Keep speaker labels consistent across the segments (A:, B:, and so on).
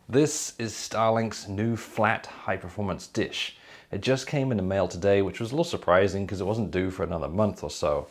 A: This is Starlink's new flat high performance dish. It just came in the mail today, which was a little surprising because it wasn't due for another month or so.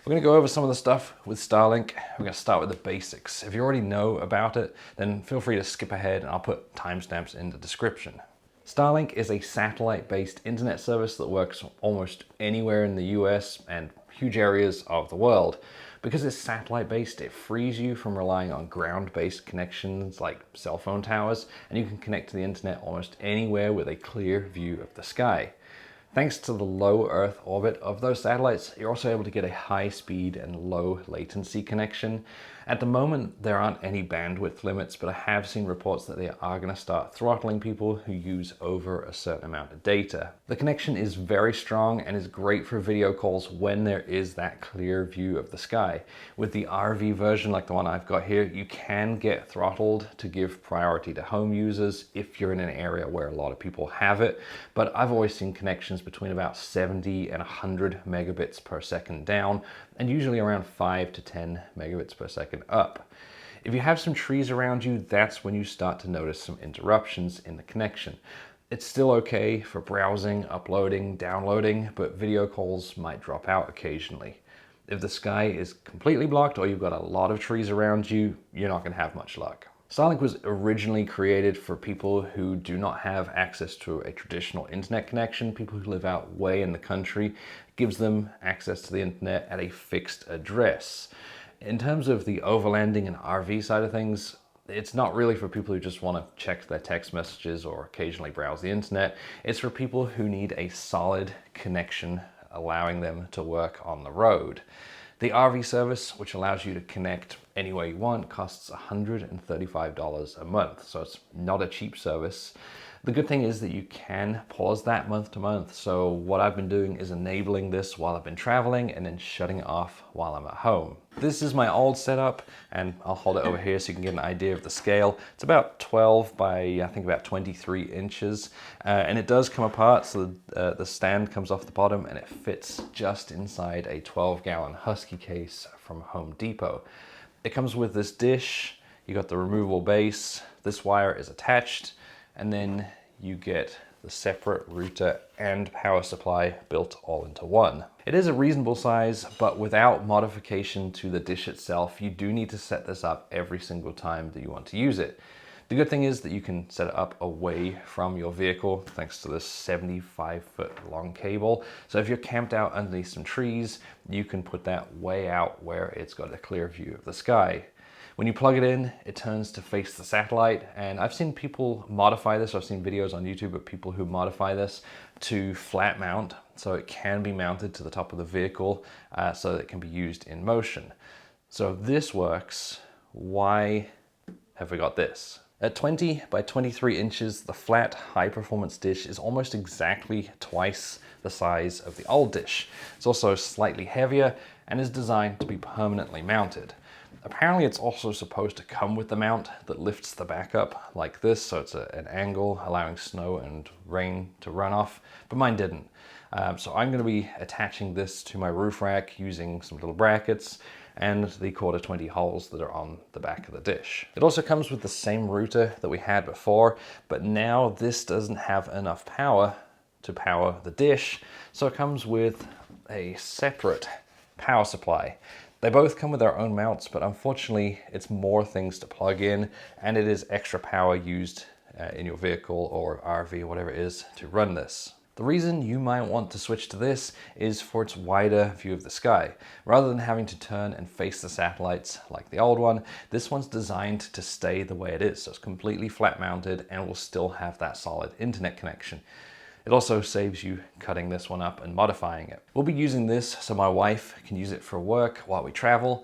A: We're going to go over some of the stuff with Starlink. We're going to start with the basics. If you already know about it, then feel free to skip ahead and I'll put timestamps in the description. Starlink is a satellite-based internet service that works almost anywhere in the US and huge areas of the world. Because it's satellite-based, it frees you from relying on ground-based connections like cell phone towers, and you can connect to the internet almost anywhere with a clear view of the sky. Thanks to the low Earth orbit of those satellites, you're also able to get a high speed and low latency connection. At the moment, there aren't any bandwidth limits, but I have seen reports that they are going to start throttling people who use over a certain amount of data. The connection is very strong and is great for video calls when there is that clear view of the sky. With the RV version, like the one I've got here, you can get throttled to give priority to home users if you're in an area where a lot of people have it, but I've always seen connections between about 70 and 100 megabits per second down, and usually around 5 to 10 megabits per second up. If you have some trees around you, that's when you start to notice some interruptions in the connection. It's still okay for browsing, uploading, downloading, but video calls might drop out occasionally. If the sky is completely blocked or you've got a lot of trees around you, you're not going to have much luck. Starlink was originally created for people who do not have access to a traditional internet connection, people who live out way in the country. It gives them access to the internet at a fixed address. In terms of the overlanding and RV side of things, it's not really for people who just want to check their text messages or occasionally browse the internet. It's for people who need a solid connection, allowing them to work on the road. The RV service, which allows you to connect anywhere you want, costs $135 a month, so it's not a cheap service. The good thing is that you can pause that month to month, so what I've been doing is enabling this while I've been traveling and then shutting it off while I'm at home. This is my old setup, and I'll hold it over here so you can get an idea of the scale. It's about 12 by, I think, about 23 inches, and it does come apart, so the stand comes off the bottom and it fits just inside a 12-gallon Husky case from Home Depot. It comes with this dish, you got the removable base, this wire is attached, and then you get the separate router and power supply built all into one. It is a reasonable size, but without modification to the dish itself, you do need to set this up every single time that you want to use it. The good thing is that you can set it up away from your vehicle thanks to this 75-foot long cable. So if you're camped out underneath some trees, you can put that way out where it's got a clear view of the sky. When you plug it in, it turns to face the satellite, and I've seen people modify this. I've seen videos on YouTube of people who modify this to flat mount, so it can be mounted to the top of the vehicle so that it can be used in motion. So if this works, why have we got this? At 20 by 23 inches, the flat high performance dish is almost exactly twice the size of the old dish. It's also slightly heavier and is designed to be permanently mounted. Apparently it's also supposed to come with the mount that lifts the back up like this, so it's an angle allowing snow and rain to run off, but mine didn't. So I'm going to be attaching this to my roof rack using some little brackets and the 1/4-20 holes that are on the back of the dish. It also comes with the same router that we had before, but now this doesn't have enough power to power the dish, so it comes with a separate power supply. They both come with their own mounts, but unfortunately it's more things to plug in, and it is extra power used in your vehicle or RV or whatever it is to run this. The reason you might want to switch to this is for its wider view of the sky. Rather than having to turn and face the satellites like the old one, this one's designed to stay the way it is, so it's completely flat mounted and will still have that solid internet connection. It also saves you cutting this one up and modifying it. We'll be using this so my wife can use it for work while we travel.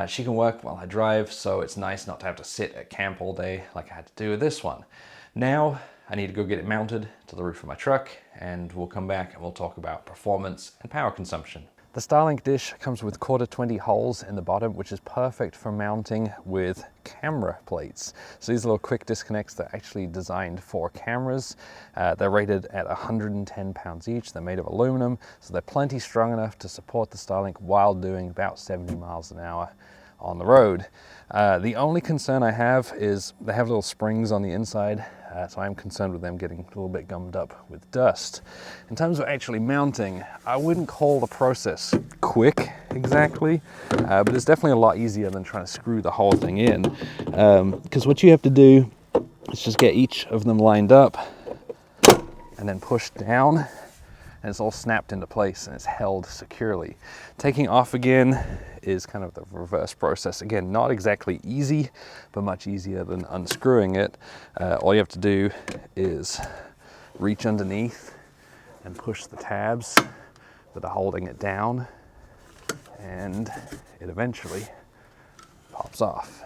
A: She can work while I drive, so it's nice not to have to sit at camp all day like I had to do with this one. Now, I need to go get it mounted to the roof of my truck, and we'll come back and we'll talk about performance and power consumption. The Starlink dish comes with 1/4-20 holes in the bottom, which is perfect for mounting with camera plates. So these little quick disconnects, they're actually designed for cameras. They're rated at 110 pounds each. They're made of aluminum, so they're plenty strong enough to support the Starlink while doing about 70 miles an hour on the road. The only concern I have is they have little springs on the inside, so I'm concerned with them getting a little bit gummed up with dust. In terms of actually mounting, I wouldn't call the process quick exactly, but it's definitely a lot easier than trying to screw the whole thing in, because what you have to do is just get each of them lined up and then push down, and it's all snapped into place and it's held securely. Taking off again is kind of the reverse process. Again, not exactly easy, but much easier than unscrewing it. All you have to do is reach underneath and push the tabs that are holding it down, and it eventually pops off.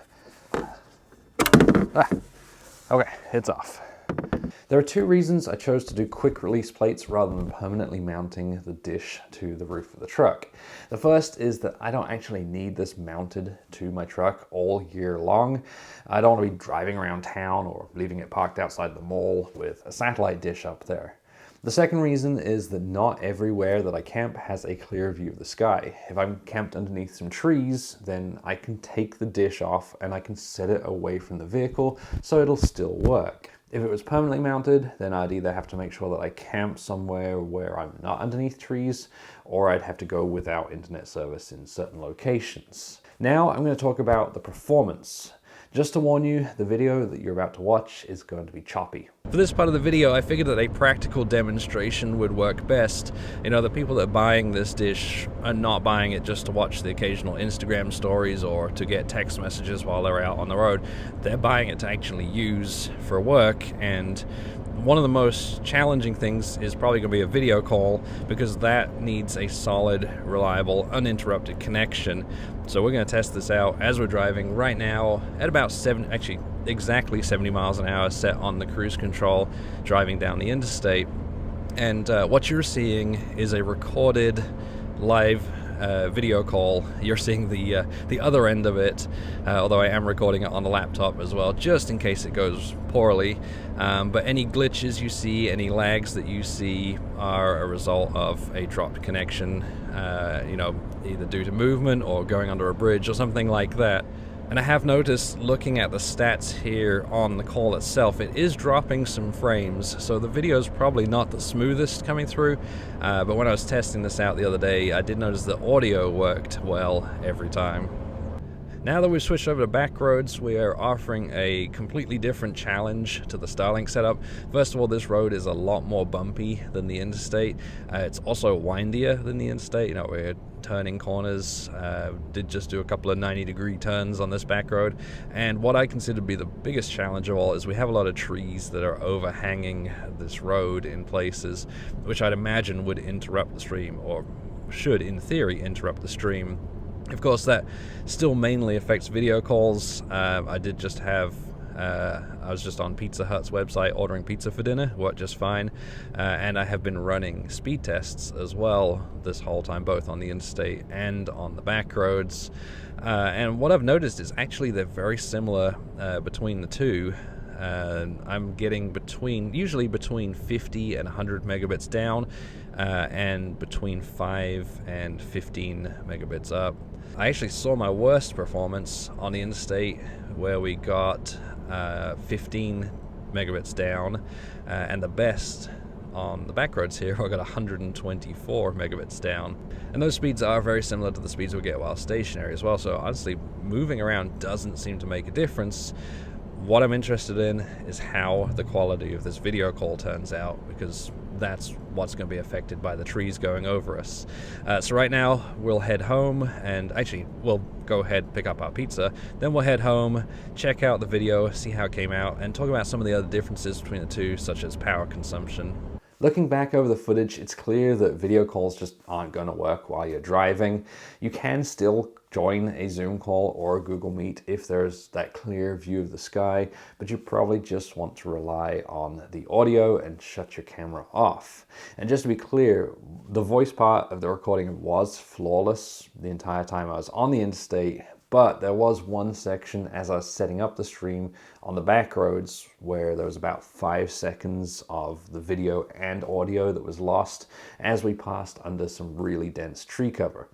A: Okay, it's off. There are two reasons I chose to do quick release plates rather than permanently mounting the dish to the roof of the truck. The first is that I don't actually need this mounted to my truck all year long. I don't want to be driving around town or leaving it parked outside the mall with a satellite dish up there. The second reason is that not everywhere that I camp has a clear view of the sky. If I'm camped underneath some trees, then I can take the dish off and I can set it away from the vehicle so it'll still work. If it was permanently mounted, then I'd either have to make sure that I camp somewhere where I'm not underneath trees, or I'd have to go without internet service in certain locations. Now I'm going to talk about the performance. Just to warn you, the video that you're about to watch is going to be choppy. For this part of the video, I figured that a practical demonstration would work best. You know, the people that are buying this dish are not buying it just to watch the occasional Instagram stories or to get text messages while they're out on the road. They're buying it to actually use for work, and one of the most challenging things is probably going to be a video call, because that needs a solid, reliable, uninterrupted connection. So we're going to test this out as we're driving right now at about exactly 70 miles an hour, set on the cruise control, driving down the interstate. And what you're seeing is a recorded live video call. You're seeing the other end of it, although I am recording it on the laptop as well, just in case it goes poorly. But any glitches you see, any lags that you see, are a result of a dropped connection, you know, either due to movement or going under a bridge or something like that. And I have noticed, looking at the stats here on the call itself, it is dropping some frames, so the video is probably not the smoothest coming through, but when I was testing this out the other day, I did notice the audio worked well every time. Now that we've switched over to back roads, we are offering a completely different challenge to the Starlink setup. First of all, this road is a lot more bumpy than the interstate. It's also windier than the interstate. You know, we're turning corners. Did just do a couple of 90-degree turns on this back road. And what I consider to be the biggest challenge of all is we have a lot of trees that are overhanging this road in places, which I'd imagine would interrupt the stream, or should, in theory, interrupt the stream. Of course, that still mainly affects video calls. I did just have, I was just on Pizza Hut's website ordering pizza for dinner, worked just fine. And I have been running speed tests as well this whole time, both on the interstate and on the back roads. And what I've noticed is actually they're very similar between the two. I'm getting usually between 50 and 100 megabits down, and between 5 and 15 megabits up. I actually saw my worst performance on the interstate, where we got 15 megabits down, and the best on the back roads here, I got 124 megabits down. And those speeds are very similar to the speeds we get while stationary as well, so honestly, moving around doesn't seem to make a difference. What I'm interested in is how the quality of this video call turns out, because that's what's going to be affected by the trees going over us. So right now we'll head home, and actually we'll go ahead, pick up our pizza, then we'll head home, check out the video, see how it came out, and talk about some of the other differences between the two, such as power consumption. Looking back over the footage, it's clear that video calls just aren't going to work while you're driving. You can still join a Zoom call or a Google Meet if there's that clear view of the sky, but you probably just want to rely on the audio and shut your camera off. And just to be clear, the voice part of the recording was flawless the entire time I was on the interstate, But there was one section as I was setting up the stream on the back roads where there was about 5 seconds of the video and audio that was lost as we passed under some really dense tree cover.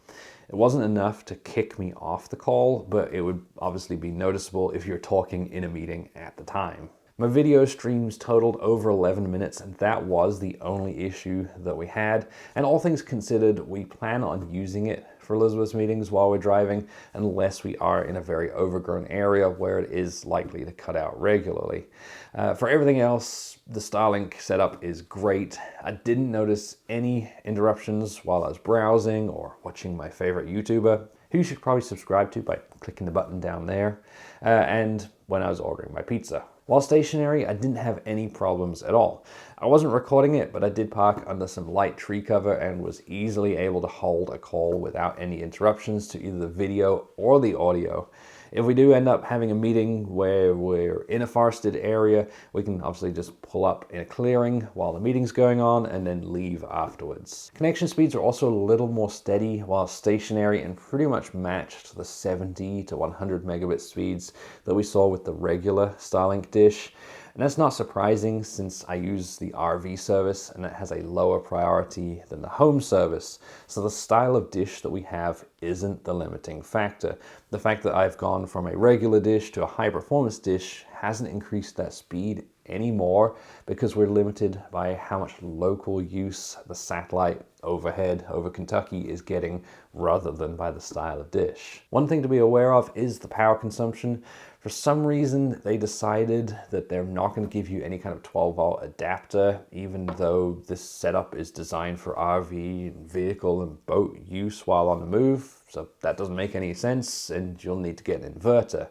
A: It wasn't enough to kick me off the call, but it would obviously be noticeable if you're talking in a meeting at the time. My video streams totaled over 11 minutes, and that was the only issue that we had. And all things considered, we plan on using it for Elizabeth's meetings while we're driving, unless we are in a very overgrown area where it is likely to cut out regularly. For everything else, the Starlink setup is great. I didn't notice any interruptions while I was browsing or watching my favorite YouTuber, who you should probably subscribe to by clicking the button down there, and when I was ordering my pizza. While stationary, I didn't have any problems at all. I wasn't recording it, but I did park under some light tree cover and was easily able to hold a call without any interruptions to either the video or the audio. If we do end up having a meeting where we're in a forested area, we can obviously just pull up in a clearing while the meeting's going on and then leave afterwards. Connection speeds are also a little more steady while stationary and pretty much matched the 70 to 100 megabit speeds that we saw with the regular Starlink dish. And that's not surprising since I use the RV service and it has a lower priority than the home service. So the style of dish that we have isn't the limiting factor. The fact that I've gone from a regular dish to a high performance dish hasn't increased that speed anymore because we're limited by how much local use the satellite overhead over Kentucky is getting rather than by the style of dish. One thing to be aware of is the power consumption. For some reason, they decided that they're not going to give you any kind of 12-volt adapter, even though this setup is designed for RV, vehicle, and boat use while on the move. So that doesn't make any sense, and you'll need to get an inverter.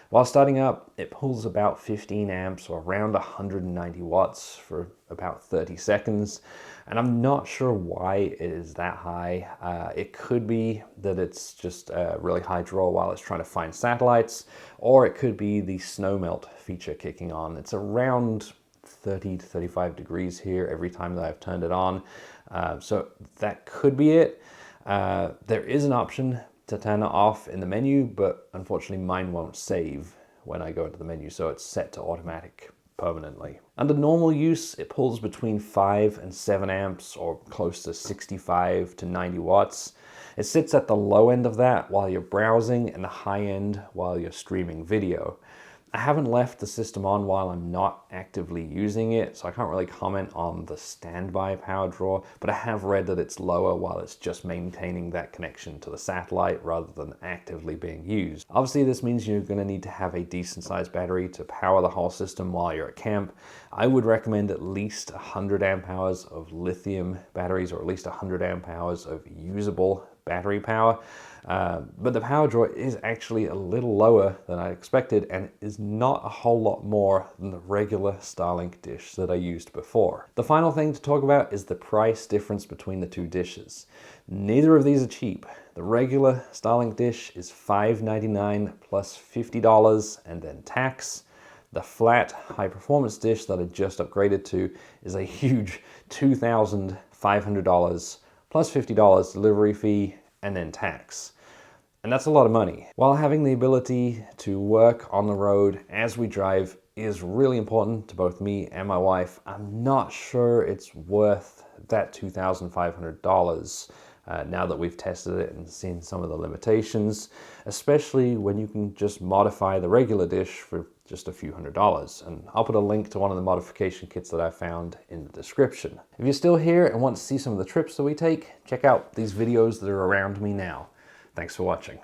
A: While starting up, it pulls about 15 amps or around 190 watts for about 30 seconds. And I'm not sure why it is that high. It could be that it's just a really high draw while it's trying to find satellites, or it could be the snow melt feature kicking on. It's around 30 to 35 degrees here every time that I've turned it on. So that could be it. There is an option to turn it off in the menu, but unfortunately mine won't save when I go into the menu, so it's set to automatic permanently. Under normal use, it pulls between 5 and 7 amps or close to 65 to 90 watts. It sits at the low end of that while you're browsing and the high end while you're streaming video. I haven't left the system on while I'm not actively using it, so I can't really comment on the standby power draw, but I have read that it's lower while it's just maintaining that connection to the satellite rather than actively being used. Obviously, this means you're going to need to have a decent sized battery to power the whole system while you're at camp. I would recommend at least 100 amp hours of lithium batteries, or at least 100 amp hours of usable battery power. But the power draw is actually a little lower than I expected and is not a whole lot more than the regular Starlink dish that I used before. The final thing to talk about is the price difference between the two dishes. Neither of these are cheap. The regular Starlink dish is $5.99 plus $50 and then tax. The flat high performance dish that I just upgraded to is a huge $2,500 plus $50 delivery fee and then tax. And that's a lot of money. While having the ability to work on the road as we drive is really important to both me and my wife, I'm not sure it's worth that $2,500 now that we've tested it and seen some of the limitations, especially when you can just modify the regular dish for just a few $100s. And I'll put a link to one of the modification kits that I found in the description. If you're still here and want to see some of the trips that we take, check out these videos that are around me now. Thanks for watching.